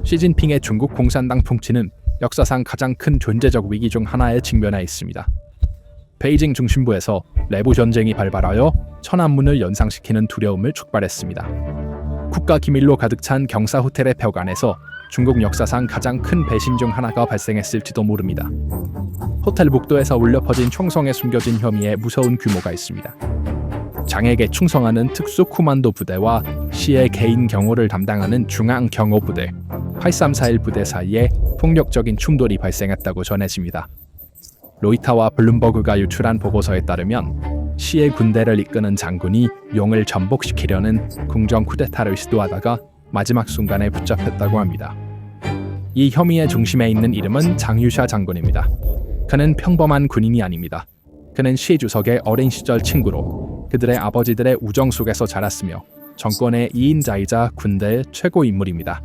시진핑의 중국 공산당 통치는 역사상 가장 큰 존재적 위기 중 하나에 직면해 있습니다. 베이징 중심부에서 내부 전쟁이 발발하여 천안문을 연상시키는 두려움을 촉발했습니다. 국가 기밀로 가득 찬 경사 호텔의 벽 안에서 중국 역사상 가장 큰 배신 중 하나가 발생했을지도 모릅니다. 호텔 복도에서 울려 퍼진 총성에 숨겨진 혐의에 무서운 규모가 있습니다. 장에게 충성하는 특수 코만도 부대와 시의 개인 경호를 담당하는 중앙 경호 부대, 8341 부대 사이에 폭력적인 충돌이 발생했다고 전해집니다. 로이터와 블룸버그가 유출한 보고서에 따르면 시의 군대를 이끄는 장군이 용을 전복시키려는 궁정 쿠데타를 시도하다가 마지막 순간에 붙잡혔다고 합니다. 이 혐의의 중심에 있는 이름은 장유샤 장군입니다. 그는 평범한 군인이 아닙니다. 그는 시 주석의 어린 시절 친구로 그들의 아버지들의 우정 속에서 자랐으며 정권의 2인자이자 군대의 최고 인물입니다.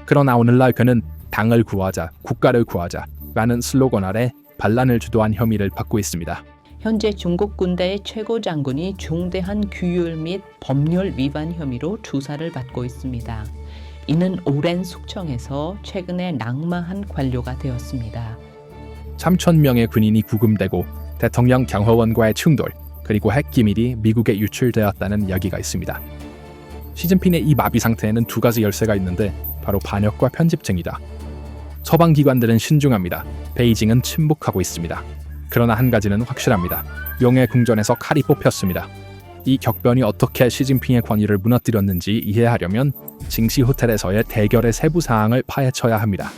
그러나 오늘날 그는 당을 구하자, 국가를 구하자 라는 슬로건 아래 반란을 주도한 혐의를 받고 있습니다. 현재 중국 군대의 최고 장군이 중대한 규율 및 법률 위반 혐의로 조사를 받고 있습니다. 이는 오랜 숙청에서 최근에 낙마한 관료가 되었습니다. 3,000명의 군인이 구금되고 대통령 경호원과의 충돌, 그리고 핵 기밀이 미국에 유출되었다는 이야기가 있습니다. 시진핑의 이 마비 상태에는 두 가지 열쇠가 있는데 바로 반역과 편집증이다. 서방 기관들은 신중합니다. 베이징은 침묵하고 있습니다. 그러나 한 가지는 확실합니다. 용의 궁전에서 칼이 뽑혔습니다. 이 격변이 어떻게 시진핑의 권위를 무너뜨렸는지 이해하려면 징시 호텔에서의 대결의 세부 사항을 파헤쳐야 합니다.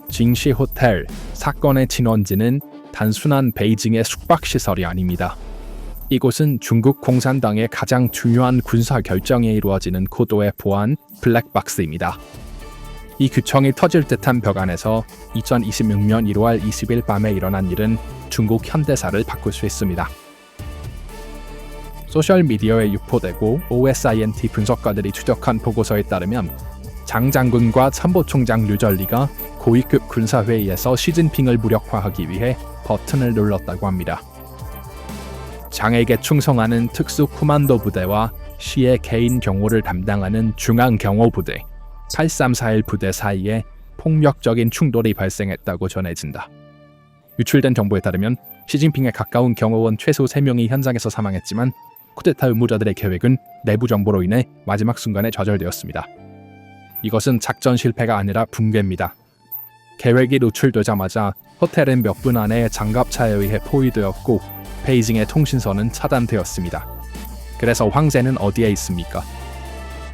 징시 호텔 사건의 진원지는 단순한 베이징의 숙박시설이 아닙니다. 이곳은 중국 공산당의 가장 중요한 군사 결정이 이루어지는 고도의 보안 블랙박스입니다. 이 규청이 터질 듯한 벽 안에서 2026년 1월 20일 밤에 일어난 일은 중국 현대사를 바꿀 수 있습니다. 소셜미디어에 유포되고 OSINT 분석가들이 추적한 보고서에 따르면 장 장군과参谋총장 류절리가 고위급 군사회의에서 시진핑을 무력화하기 위해 버튼을 눌렀다고 합니다. 장에게 충성하는 특수 코만도 부대와 시의 개인 경호를 담당하는 중앙 경호 부대, 8341 부대 사이에 폭력적인 충돌이 발생했다고 전해진다. 유출된 정보에 따르면 시진핑의 가까운 경호원 최소 3명이 현장에서 사망했지만 쿠데타 음모자들의 계획은 내부 정보로 인해 마지막 순간에 좌절되었습니다. 이것은 작전 실패가 아니라 붕괴입니다. 계획이 노출되자마자 호텔은 몇 분 안에 장갑차에 의해 포위되었고 베이징의 통신선은 차단되었습니다. 그래서 황제는 어디에 있습니까?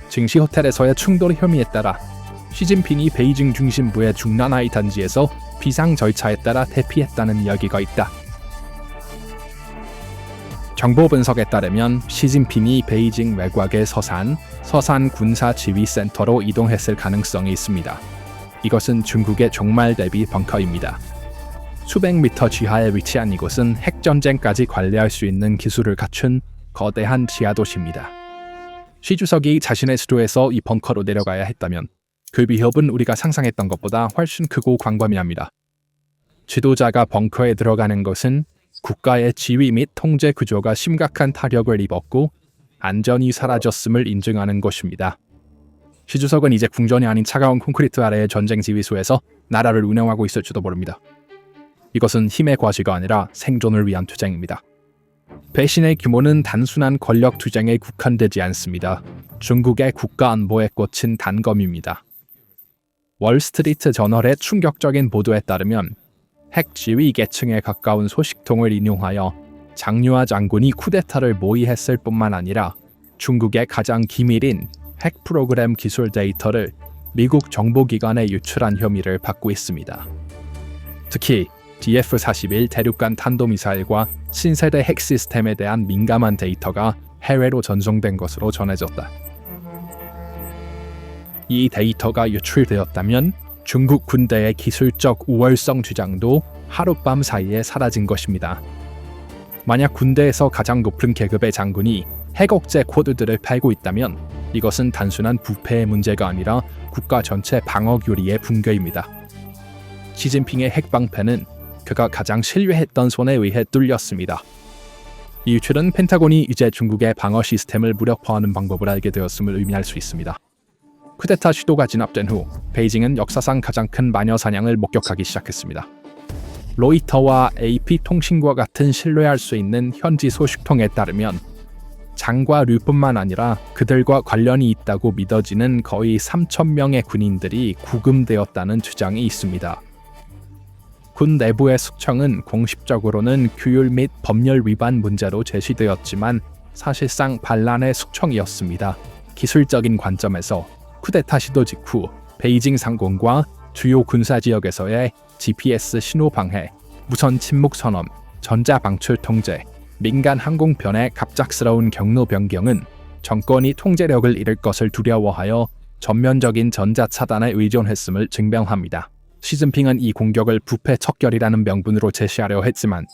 징시 호텔에서의 충돌 혐의에 따라 시진핑이 베이징 중심부의 중난하이 단지에서 비상 절차에 따라 대피했다는 이야기가 있다. 정보 분석에 따르면 시진핑이 베이징 외곽의 서산 군사지휘센터로 이동했을 가능성이 있습니다. 이것은 중국의 종말 대비 벙커입니다. 수백 미터 지하에 위치한 이곳은 핵전쟁까지 관리할 수 있는 기술을 갖춘 거대한 지하도시입니다. 시 주석이 자신의 수도에서 이 벙커로 내려가야 했다면 그 위협은 우리가 상상했던 것보다 훨씬 크고 광범위합니다. 지도자가 벙커에 들어가는 것은 국가의 지휘 및 통제 구조가 심각한 타격을 입었고 안전이 사라졌음을 인증하는 것입니다. 시 주석은 이제 궁전이 아닌 차가운 콘크리트 아래의 전쟁 지휘소에서 나라를 운영하고 있을지도 모릅니다. 이것은 힘의 과시가 아니라 생존을 위한 투쟁입니다. 배신의 규모는 단순한 권력 투쟁에 국한되지 않습니다. 중국의 국가 안보에 꽂힌 단검입니다. 월스트리트 저널의 충격적인 보도에 따르면 핵 지휘 계층에 가까운 소식통을 인용하여 장유아 장군이 쿠데타를 모의했을 뿐만 아니라 중국의 가장 기밀인 핵 프로그램 기술 데이터를 미국 정보기관에 유출한 혐의를 받고 있습니다. 특히 DF-41 대륙간 탄도미사일과 신세대 핵 시스템에 대한 민감한 데이터가 해외로 전송된 것으로 전해졌다. 이 데이터가 유출되었다면 중국 군대의 기술적 우월성 주장도 하룻밤 사이에 사라진 것입니다. 만약 군대에서 가장 높은 계급의 장군이 핵억제 코드들을 팔고 있다면 이것은 단순한 부패의 문제가 아니라 국가 전체 방어 교리의 붕괴입니다. 시진핑의 핵방패는 그가 가장 신뢰했던 손에 의해 뚫렸습니다. 이 유출은 펜타곤이 이제 중국의 방어 시스템을 무력화하는 방법을 알게 되었음을 의미할 수 있습니다. 쿠데타 시도가 진압된 후 베이징은 역사상 가장 큰 마녀 사냥을 목격하기 시작했습니다. 로이터와 AP통신과 같은 신뢰할 수 있는 현지 소식통에 따르면 장과 류뿐만 아니라 그들과 관련이 있다고 믿어지는 거의 3,000명의 군인들이 구금되었다는 주장이 있습니다. 군 내부의 숙청은 공식적으로는 규율 및 법률 위반 문제로 제시되었지만 사실상 반란의 숙청이었습니다. 기술적인 관점에서 쿠데타 시도 직후 베이징 상공과 주요 군사 지역에서의 GPS 신호 방해, 무선 침묵 선언, 전자 방출 통제, 민간 항공편의 갑작스러운 경로 변경은 정권이 통제력을 잃을 것을 두려워하여 전면적인 전자 차단에 의존했음을 증명합니다. 시진핑은 이 공격을 부패 척결이라는 명분으로 제시하려 했지만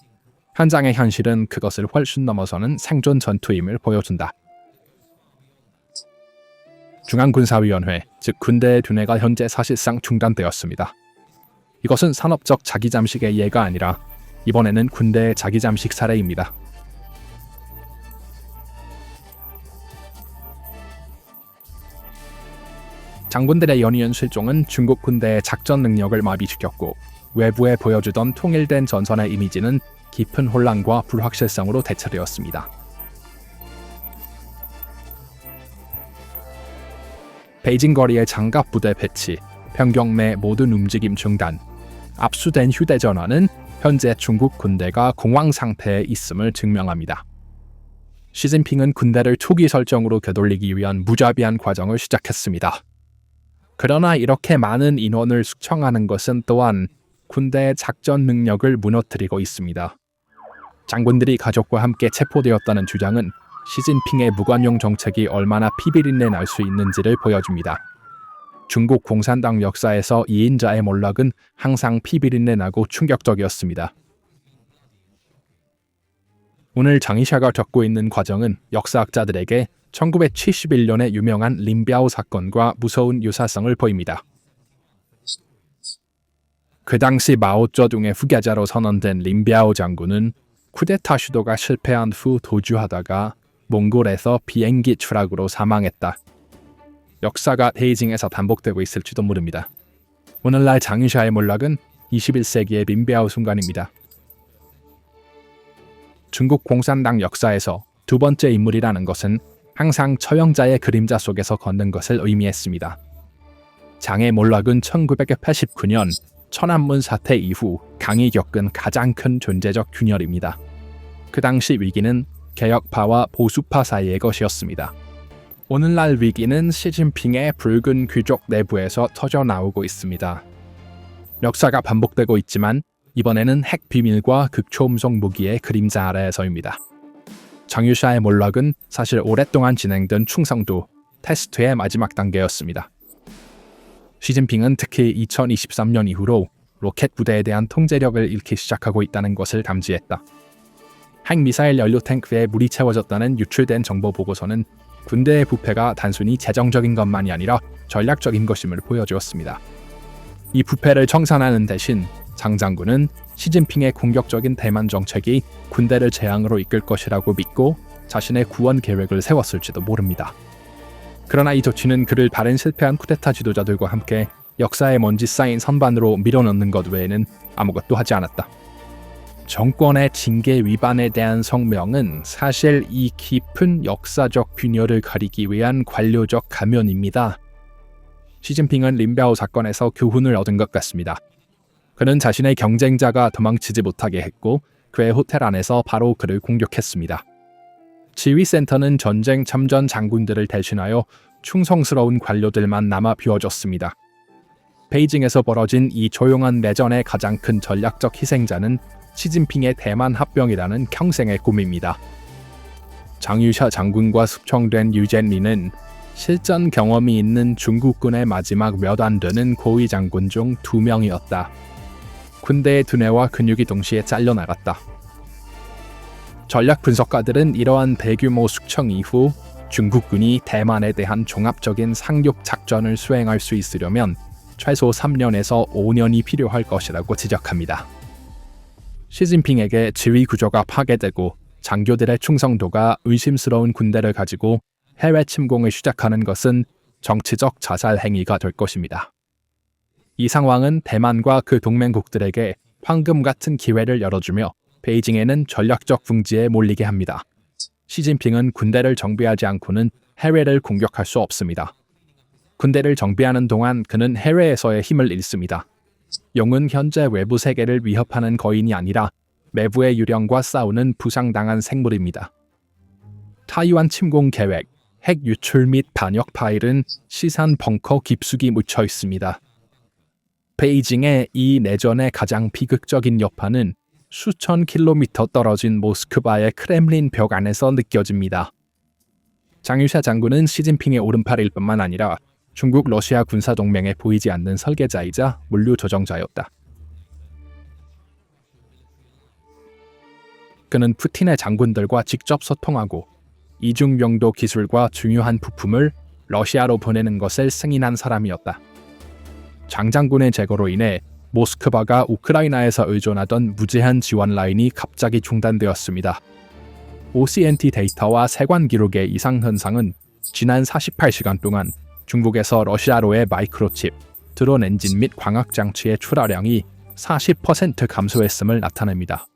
현장의 현실은 그것을 훨씬 넘어서는 생존 전투임을 보여준다. 중앙군사위원회, 즉 군대의 두뇌가 현재 사실상 중단되었습니다. 이것은 산업적 자기잠식의 예가 아니라 이번에는 군대의 자기잠식 사례입니다. 장군들의 연이은 실종은 중국 군대의 작전 능력을 마비시켰고 외부에 보여주던 통일된 전선의 이미지는 깊은 혼란과 불확실성으로 대체되었습니다. 베이징 거리의 장갑 부대 배치, 변경 내 모든 움직임 중단, 압수된 휴대전화는 현재 중국 군대가 공황 상태에 있음을 증명합니다. 시진핑은 군대를 초기 설정으로 되돌리기 위한 무자비한 과정을 시작했습니다. 그러나 이렇게 많은 인원을 숙청하는 것은 또한 군대의 작전 능력을 무너뜨리고 있습니다. 장군들이 가족과 함께 체포되었다는 주장은 시진핑의 무관용 정책이 얼마나 피비린내 날 수 있는지를 보여줍니다. 중국 공산당 역사에서 2인자의 몰락은 항상 피비린내 나고 충격적이었습니다. 오늘 장이샤가 겪고 있는 과정은 역사학자들에게 1971년의 유명한 린비아오 사건과 무서운 유사성을 보입니다. 그 당시 마오쩌둥의 후계자로 선언된 린비아오 장군은 쿠데타 시도가 실패한 후 도주하다가 몽골에서 비행기 추락으로 사망했다. 역사가 베이징에서 반복되고 있을지도 모릅니다. 오늘날 장이샤의 몰락은 21세기의 린비아오 순간입니다. 중국 공산당 역사에서 두 번째 인물이라는 것은 항상 처형자의 그림자 속에서 걷는 것을 의미했습니다. 장의 몰락은 1989년 천안문 사태 이후 강이 겪은 가장 큰 존재적 균열입니다. 그 당시 위기는 개혁파와 보수파 사이의 것이었습니다. 오늘날 위기는 시진핑의 붉은 귀족 내부에서 터져나오고 있습니다. 역사가 반복되고 있지만 이번에는 핵 비밀과 극초음속 무기의 그림자 아래에서입니다. 장유샤의 몰락은 사실 오랫동안 진행된 충성도 테스트의 마지막 단계였습니다. 시진핑은 특히 2023년 이후로 로켓 부대에 대한 통제력을 잃기 시작하고 있다는 것을 감지했다. 핵미사일 연료 탱크에 물이 채워졌다는 유출된 정보 보고서는 군대의 부패가 단순히 재정적인 것만이 아니라 전략적인 것임을 보여주었습니다. 이 부패를 청산하는 대신 장 장군은 시진핑의 공격적인 대만 정책이 군대를 재앙으로 이끌 것이라고 믿고 자신의 구원 계획을 세웠을지도 모릅니다. 그러나 이 조치는 그를 바른 실패한 쿠데타 지도자들과 함께 역사의 먼지 쌓인 선반으로 밀어넣는 것 외에는 아무것도 하지 않았다. 정권의 징계 위반에 대한 성명은 사실 이 깊은 역사적 균열을 가리기 위한 관료적 가면입니다. 시진핑은 린비아오 사건에서 교훈을 얻은 것 같습니다. 그는 자신의 경쟁자가 도망치지 못하게 했고 그의 호텔 안에서 바로 그를 공격했습니다. 지휘센터는 전쟁 참전 장군들을 대신하여 충성스러운 관료들만 남아 비워졌습니다. 베이징에서 벌어진 이 조용한 내전의 가장 큰 전략적 희생자는 시진핑의 대만 합병이라는 평생의 꿈입니다. 장유샤 장군과 숙청된 유젠리는 실전 경험이 있는 중국군의 마지막 몇 안 되는 고위 장군 중 2명이었다. 군대의 두뇌와 근육이 동시에 잘려나갔다. 전략 분석가들은 이러한 대규모 숙청 이후 중국군이 대만에 대한 종합적인 상륙 작전을 수행할 수 있으려면 최소 3년에서 5년이 필요할 것이라고 지적합니다. 시진핑에게 지휘 구조가 파괴되고 장교들의 충성도가 의심스러운 군대를 가지고 해외 침공을 시작하는 것은 정치적 자살 행위가 될 것입니다. 이 상황은 대만과 그 동맹국들에게 황금 같은 기회를 열어주며 베이징에는 전략적 궁지에 몰리게 합니다. 시진핑은 군대를 정비하지 않고는 해외를 공격할 수 없습니다. 군대를 정비하는 동안 그는 해외에서의 힘을 잃습니다. 용은 현재 외부 세계를 위협하는 거인이 아니라 내부의 유령과 싸우는 부상당한 생물입니다. 타이완 침공 계획, 핵 유출 및 반역 파일은 시산 벙커 깊숙이 묻혀 있습니다. 베이징의 이 내전의 가장 비극적인 여파는 수천 킬로미터 떨어진 모스크바의 크렘린 벽 안에서 느껴집니다. 장유샤 장군은 시진핑의 오른팔일 뿐만 아니라 중국 러시아 군사동맹에 보이지 않는 설계자이자 물류 조정자였다. 그는 푸틴의 장군들과 직접 소통하고 이중용도 기술과 중요한 부품을 러시아로 보내는 것을 승인한 사람이었다. 장 장군의 제거로 인해 모스크바가 우크라이나에서 의존하던 무제한 지원 라인이 갑자기 중단되었습니다. OCNT 데이터와 세관 기록의 이상 현상은 지난 48시간 동안 중국에서 러시아로의 마이크로칩, 드론 엔진 및 광학 장치의 출하량이 40% 감소했음을 나타냅니다.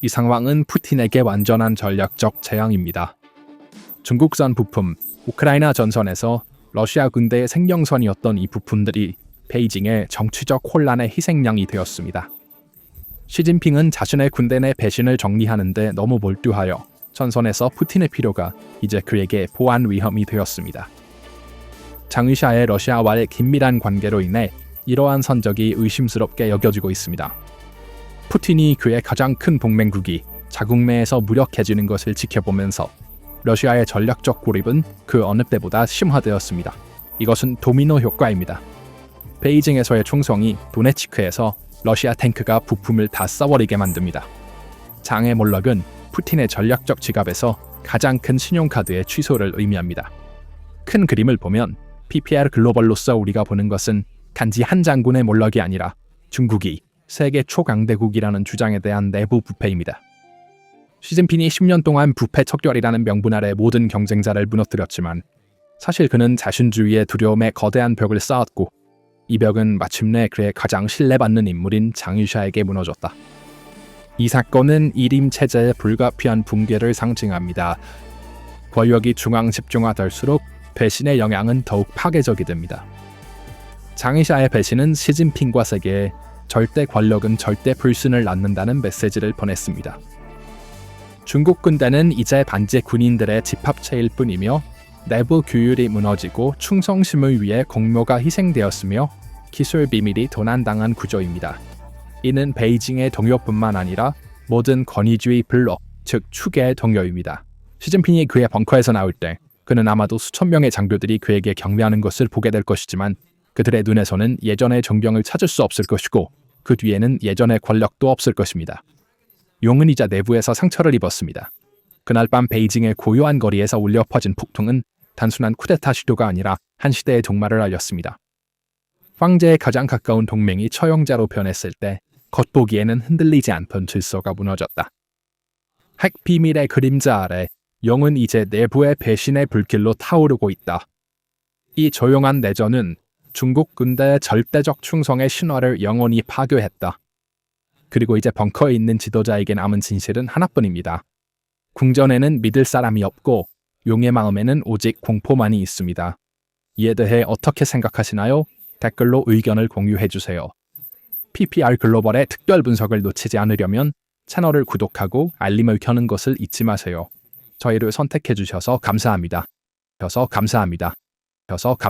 이 상황은 푸틴에게 완전한 전략적 재앙입니다. 중국산 부품, 우크라이나 전선에서 러시아 군대의 생명선이었던 이 부품들이 베이징의 정치적 혼란의 희생양이 되었습니다. 시진핑은 자신의 군대 내 배신을 정리하는 데 너무 몰두하여 전선에서 푸틴의 필요가 이제 그에게 보안 위험이 되었습니다. 장의샤의 러시아와의 긴밀한 관계로 인해 이러한 선적이 의심스럽게 여겨지고 있습니다. 푸틴이 그의 가장 큰 동맹국이 자국 내에서 무력해지는 것을 지켜보면서 러시아의 전략적 고립은 그 어느 때보다 심화되었습니다. 이것은 도미노 효과입니다. 베이징에서의 총성이 도네츠크에서 러시아 탱크가 부품을 다 써버리게 만듭니다. 장의 몰락은 푸틴의 전략적 지갑에서 가장 큰 신용카드의 취소를 의미합니다. 큰 그림을 보면 PPR 글로벌로서 우리가 보는 것은 단지 한 장군의 몰락이 아니라 중국이 세계 초강대국이라는 주장에 대한 내부 부패입니다. 시진핑이 10년 동안 부패 척결이라는 명분 아래 모든 경쟁자를 무너뜨렸지만 사실 그는 자신주의의 두려움에 거대한 벽을 쌓았고 이 벽은 마침내 그의 가장 신뢰받는 인물인 장유샤에게 무너졌다. 이 사건은 일임 체제의 불가피한 붕괴를 상징합니다. 권력이 중앙 집중화될수록 배신의 영향은 더욱 파괴적이 됩니다. 장유샤의 배신은 시진핑과 세계에 절대 권력은 절대 불순을 낳는다는 메시지를 보냈습니다. 중국 군대는 이제 반제 군인들의 집합체일 뿐이며 내부 규율이 무너지고 충성심을 위해 공모가 희생되었으며 기술 비밀이 도난당한 구조입니다. 이는 베이징의 동요뿐만 아니라 모든 권위주의 블록, 즉 추계의 동요입니다. 시진핑이 그의 벙커에서 나올 때 그는 아마도 수천 명의 장교들이 그에게 경배하는 것을 보게 될 것이지만 그들의 눈에서는 예전의 정병을 찾을 수 없을 것이고 그 뒤에는 예전의 권력도 없을 것입니다. 용은 이자 내부에서 상처를 입었습니다. 그날 밤 베이징의 고요한 거리에서 울려 퍼진 폭풍은 단순한 쿠데타 시도가 아니라 한 시대의 종말을 알렸습니다. 황제에 가장 가까운 동맹이 처형자로 변했을 때 겉보기에는 흔들리지 않던 질서가 무너졌다. 핵 비밀의 그림자 아래 용은 이제 내부의 배신의 불길로 타오르고 있다. 이 조용한 내전은 중국 군대의 절대적 충성의 신화를 영원히 파괴했다. 그리고 이제 벙커에 있는 지도자에게 남은 진실은 하나뿐입니다. 궁전에는 믿을 사람이 없고 용의 마음에는 오직 공포만이 있습니다. 이에 대해 어떻게 생각하시나요? 댓글로 의견을 공유해주세요. PPR 글로벌의 특별 분석을 놓치지 않으려면 채널을 구독하고 알림을 켜는 것을 잊지 마세요. 저희를 선택해주셔서 감사합니다.